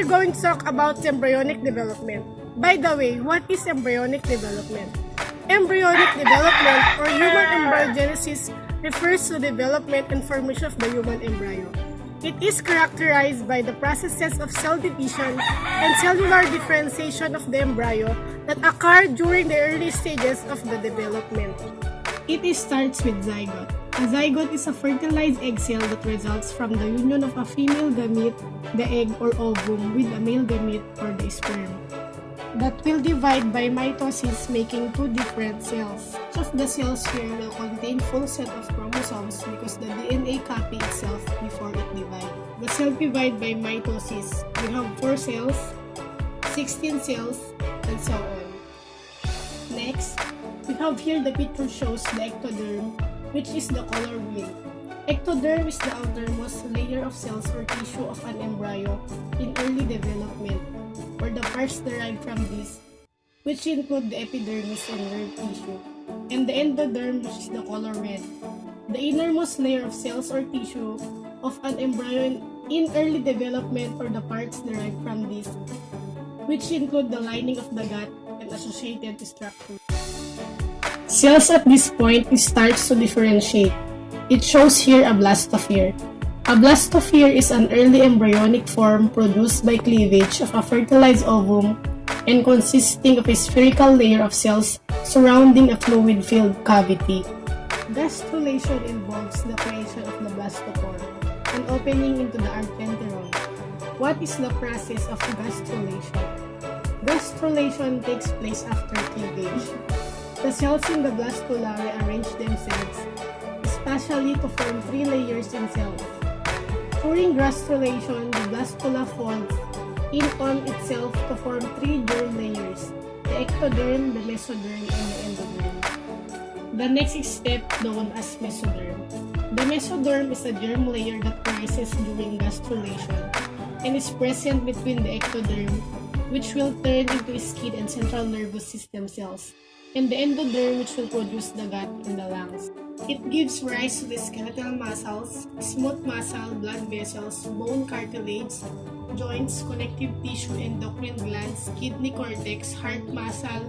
we're going to talk about embryonic development. By the way, what is embryonic development? Embryonic development, or human embryogenesis, refers to development and formation of the human embryo. It is characterized by the processes of cell division and cellular differentiation of the embryo that occur during the early stages of the development. It starts with zygote. A zygote is a fertilized egg cell that results from the union of a female gamete, the egg or ovum, with a male gamete or the sperm, that will divide by mitosis, making two different cells. Each of the cells here will contain full set of chromosomes because the DNA copy itself before it divides. The cell divide by mitosis. We have 4 cells, 16 cells, and so on. Next, we have here the picture shows the ectoderm, which is the color green. Ectoderm is the outermost layer of cells or tissue of an embryo in early development, or the parts derived from this, which include the epidermis and nerve tissue, and the endoderm, which is the color red. The innermost layer of cells or tissue of an embryo in early development, or the parts derived from this, which include the lining of the gut and associated structures. Cells at this point starts to differentiate. It shows here a blastosphere. A blastosphere is an early embryonic form produced by cleavage of a fertilized ovum and consisting of a spherical layer of cells surrounding a fluid-filled cavity. Gastrulation involves the creation of the blastopore, an opening into the archenteron. What is the process of gastrulation? Gastrulation takes place after cleavage. The cells in the blastula rearrange themselves, spatially to form 3 layers in cells. During gastrulation, the blastula folds in on itself to form 3 germ layers: the ectoderm, the mesoderm, and the endoderm. The next step, known as mesoderm. The mesoderm is a germ layer that rises during gastrulation and is present between the ectoderm, which will turn into skin and central nervous system cells, and the endoderm, which will produce the gut and the lungs. It gives rise to the skeletal muscles, smooth muscle, blood vessels, bone cartilage, joints, connective tissue, endocrine glands, kidney cortex, heart muscle,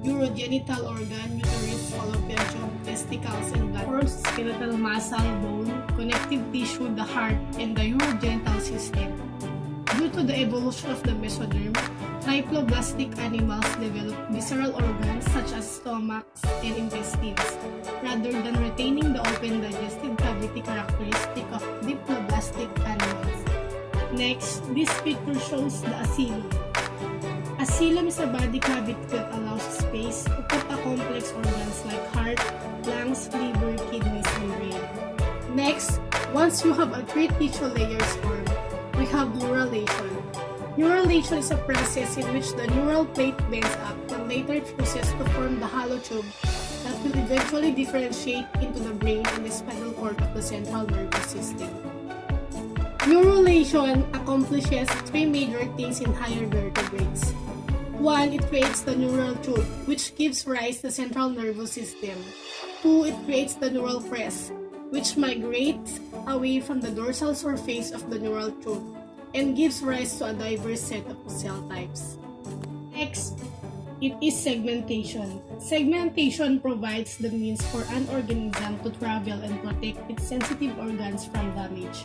urogenital organ, uterus, fallopian, testicles, and blood. Forms skeletal muscle, bone, connective tissue, the heart, and the urogenital system. Due to the evolution of the mesoderm, triploblastic animals develop visceral organs such as stomachs and intestines, rather than retaining the open digestive cavity characteristic of diploblastic animals. Next, this picture shows the asylum. Asylum is a body cavity that allows space to put a complex organs like heart, lungs, liver, kidneys, and brain. Next, once you have a 3 tissue layers formed, we have neuralization. Neuralization is a process in which the neural plate bends up and later fuses to form the hollow tube that will eventually differentiate into the brain and the spinal cord of the central nervous system. Neuralization accomplishes 3 major things in higher vertebrates. 1. It creates the neural tube, which gives rise to the central nervous system. 2. It creates the neural crest, which migrates away from the dorsal surface of the neural tube and gives rise to a diverse set of cell types. Next, it is segmentation. Segmentation provides the means for an organism to travel and protect its sensitive organs from damage.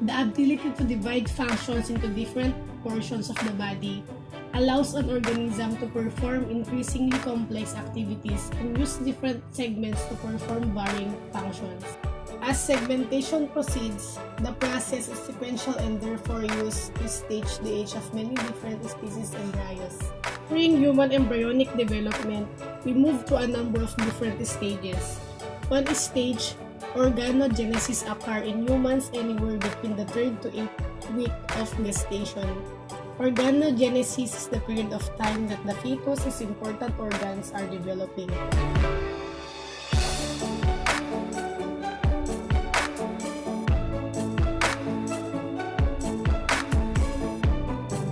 The ability to divide functions into different portions of the body allows an organism to perform increasingly complex activities and use different segments to perform varying functions. As segmentation proceeds, the process is sequential and therefore used to stage the age of many different species embryos. During human embryonic development, we move to a number of different stages. One stage, organogenesis, occurs in humans anywhere between the 3rd to 8th week of gestation. Organogenesis is the period of time that the fetus's important organs are developing.